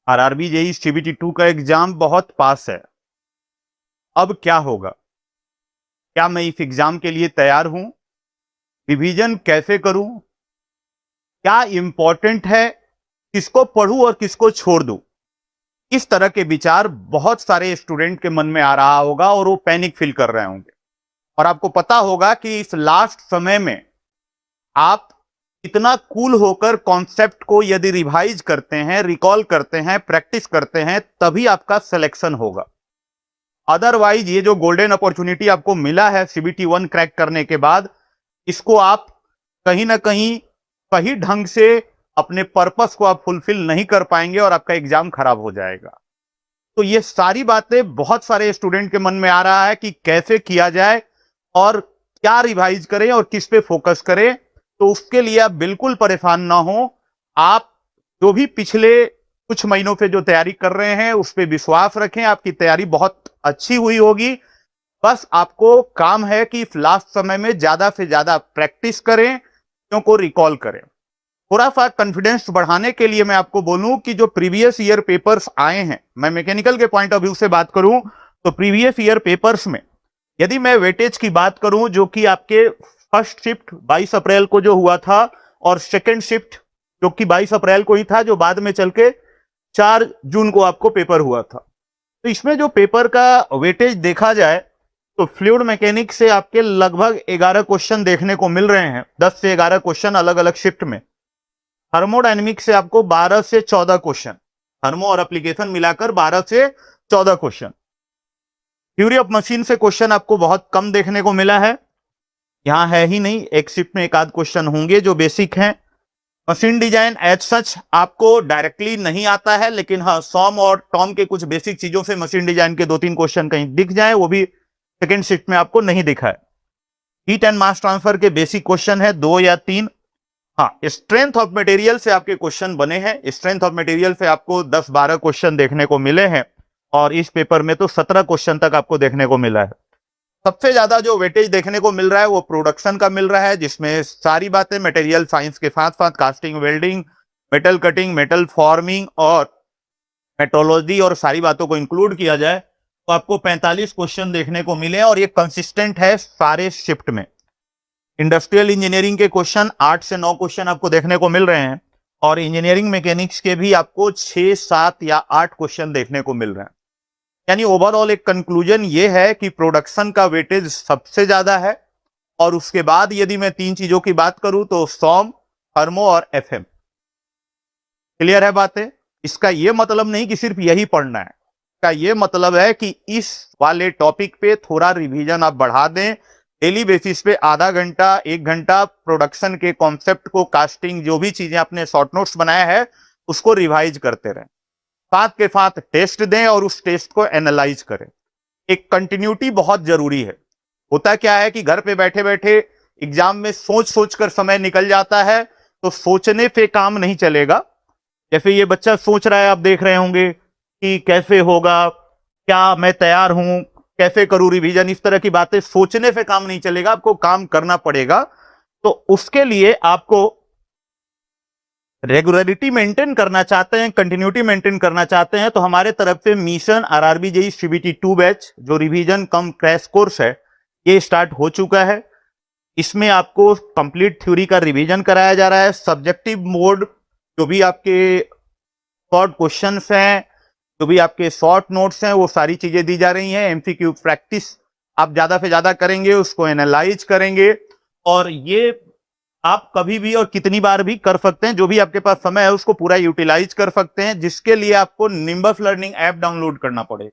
RRB JEE CBT 2 का exam बहुत पास है। अब क्या होगा? क्या मैं इस एग्जाम के लिए तैयार हूं? रिवीजन कैसे करूं? क्या इंपॉर्टेंट है? किसको पढ़ूं और किसको छोड़ दूं? इस तरह के विचार बहुत सारे स्टूडेंट के मन में आ रहा होगा और वो पैनिक फील कर रहे होंगे। और आपको पता होगा कि इस लास्ट समय में आप इतना कूल होकर कॉन्सेप्ट को यदि रिवाइज करते हैं, रिकॉल करते हैं, प्रैक्टिस करते हैं, तभी आपका सिलेक्शन होगा। अदरवाइज ये जो गोल्डन अपॉर्चुनिटी आपको मिला है सीबीटी 1 क्रैक करने के बाद, इसको आप कहीं ना कहीं सही ढंग से अपने पर्पस को आप फुलफिल नहीं कर पाएंगे और आपका एग्जाम खराब हो जाएगा। तो ये सारी बातें बहुत सारे स्टूडेंट के मन में आ रहा है कि कैसे किया जाए और क्या रिवाइज करें और किस पे फोकस करें। तो उसके लिए आप बिल्कुल परेशान ना हो। आप जो भी पिछले कुछ महीनों से जो तैयारी कर रहे हैं उस पर विश्वास रखें, आपकी तैयारी बहुत अच्छी हुई होगी। बस आपको काम है कि लास्ट समय में ज्यादा से ज्यादा प्रैक्टिस करें, चीजों को रिकॉल करें। थोड़ा सा कॉन्फिडेंस बढ़ाने के लिए मैं आपको बोलूं कि जो प्रीवियस ईयर पेपर्स आए हैं, मैं मैकेनिकल के पॉइंट ऑफ व्यू से बात करूं तो प्रीवियस ईयर पेपर्स में यदि मैं वेटेज की बात करूं, जो कि आपके फर्स्ट शिफ्ट 22 अप्रैल को जो हुआ था और सेकेंड शिफ्ट जो कि 22 अप्रैल को ही था, जो बाद में चल के 4 जून को आपको पेपर हुआ था। तो इसमें जो पेपर का वेटेज देखा जाए तो फ्लूइड मैकेनिक्स से आपके लगभग 11 क्वेश्चन देखने को मिल रहे हैं, 10 से 11 क्वेश्चन अलग अलग शिफ्ट में। थर्मोडायनेमिक्स से आपको 12 से 14 क्वेश्चन, थर्मो और एप्लीकेशन मिलाकर 12 से 14 क्वेश्चन। थ्योरी ऑफ मशीन से क्वेश्चन आपको बहुत कम देखने को मिला है, यहां है ही नहीं। एक शिफ्ट में एक आध क्वेश्चन होंगे जो बेसिक हैं। मशीन डिजाइन एज सच आपको डायरेक्टली नहीं आता है, लेकिन हाँ सॉम और टॉम के कुछ बेसिक चीजों से मशीन डिजाइन के 2-3 क्वेश्चन कहीं दिख जाए, वो भी सेकेंड शिफ्ट में आपको नहीं दिखा है। हीट एंड मास ट्रांसफर के बेसिक क्वेश्चन है 2 या 3। हाँ, स्ट्रेंथ ऑफ मटेरियल से आपके क्वेश्चन बने हैं। स्ट्रेंथ ऑफ मटेरियल से आपको 10-12 क्वेश्चन देखने को मिले हैं और इस पेपर में तो 17 क्वेश्चन तक आपको देखने को मिला है। सबसे ज्यादा जो वेटेज देखने को मिल रहा है वो प्रोडक्शन का मिल रहा है, जिसमें सारी बातें मटेरियल साइंस के साथ साथ casting, welding, metal cutting, metal forming और मेट्रोलॉजी और सारी बातों को इंक्लूड किया जाए तो आपको 45 क्वेश्चन देखने को मिले और ये कंसिस्टेंट है सारे शिफ्ट में। इंडस्ट्रियल इंजीनियरिंग के क्वेश्चन 8 से 9 क्वेश्चन आपको देखने को मिल रहे हैं और इंजीनियरिंग मैकेनिक्स के भी आपको 6, 7 या 8 क्वेश्चन देखने को मिल रहे हैं। यानी ओवरऑल एक कंक्लूजन ये है कि प्रोडक्शन का वेटेज सबसे ज्यादा है और उसके बाद यदि मैं 3 चीजों की बात करूं तो सॉम, थर्मो और एफएम। क्लियर है बातें? इसका यह मतलब नहीं कि सिर्फ यही पढ़ना है, इसका यह मतलब है कि इस वाले टॉपिक पे थोड़ा रिवीजन आप बढ़ा दें। डेली बेसिस पे आधा घंटा 1 घंटा प्रोडक्शन के कॉन्सेप्ट को, कास्टिंग, जो भी चीजें आपने शॉर्ट नोट्स बनाया है उसको रिवाइज करते रहें। साथ के साथ टेस्ट दें और उस टेस्ट को एनालाइज करें। एक कंटिन्यूटी बहुत जरूरी है। होता क्या है कि घर पे बैठे बैठे एग्जाम में सोच सोच कर समय निकल जाता है, तो सोचने पे काम नहीं चलेगा। जैसे ये बच्चा सोच रहा है, आप देख रहे होंगे कि कैसे होगा, क्या मैं तैयार हूं, कैसे करूं रिवीजन, इस तरह की बातें सोचने से काम नहीं चलेगा, आपको काम करना पड़ेगा। तो उसके लिए आपको रेगुलरिटी मेंटेन करना चाहते हैं, कंटिन्यूटी मेंटेन करना चाहते हैं, तो हमारे तरफ से mission RRB JEE CBT 2 batch जो रिवीजन कम क्रैश कोर्स है, ये स्टार्ट हो चुका है। इसमें आपको कंप्लीट थ्योरी का रिवीजन कराया जा रहा है। सब्जेक्टिव मोड, जो भी आपके शॉर्ट क्वेश्चंस हैं, जो भी आपके शॉर्ट नोट्स हैं, वो सारी चीजें दी जा रही हैं। एमसीक्यू प्रैक्टिस आप ज्यादा से ज्यादा करेंगे, उसको एनालाइज करेंगे और ये आप कभी भी और कितनी बार भी कर सकते हैं। जो भी आपके पास समय है उसको पूरा यूटिलाइज कर सकते हैं, जिसके लिए आपको निम्बस लर्निंग ऐप डाउनलोड करना पड़ेगा।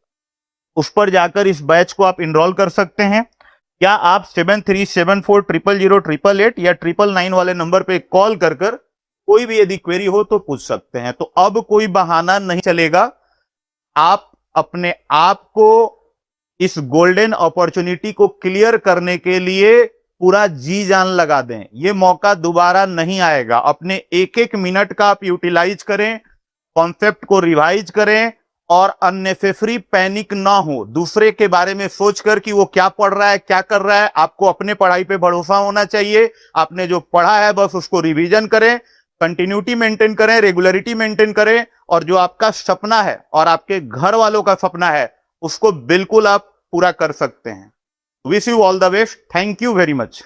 उस पर जाकर इस बैच को आप इनरोल कर सकते हैं, या आप 7374000888 या 999 वाले नंबर पे कॉल कर कोई भी यदि क्वेरी हो तो पूछ सकते हैं। तो अब कोई बहाना नहीं चलेगा। आप अपने आप को इस गोल्डन अपॉर्चुनिटी को क्लियर करने के लिए पूरा जी जान लगा दें। यह मौका दोबारा नहीं आएगा। अपने एक एक मिनट का आप यूटिलाइज करें, कॉन्सेप्ट को रिवाइज करें और अननेसेसरी पैनिक ना हो दूसरे के बारे में सोचकर कि वो क्या पढ़ रहा है, क्या कर रहा है। आपको अपने पढ़ाई पे भरोसा होना चाहिए। आपने जो पढ़ा है बस उसको रिवीजन करें, कंटिन्यूटी मेंटेन करें, रेगुलरिटी मेंटेन करें, और जो आपका सपना है और आपके घर वालों का सपना है उसको बिल्कुल आप पूरा कर सकते हैं। Wish you all the best. Thank you very much.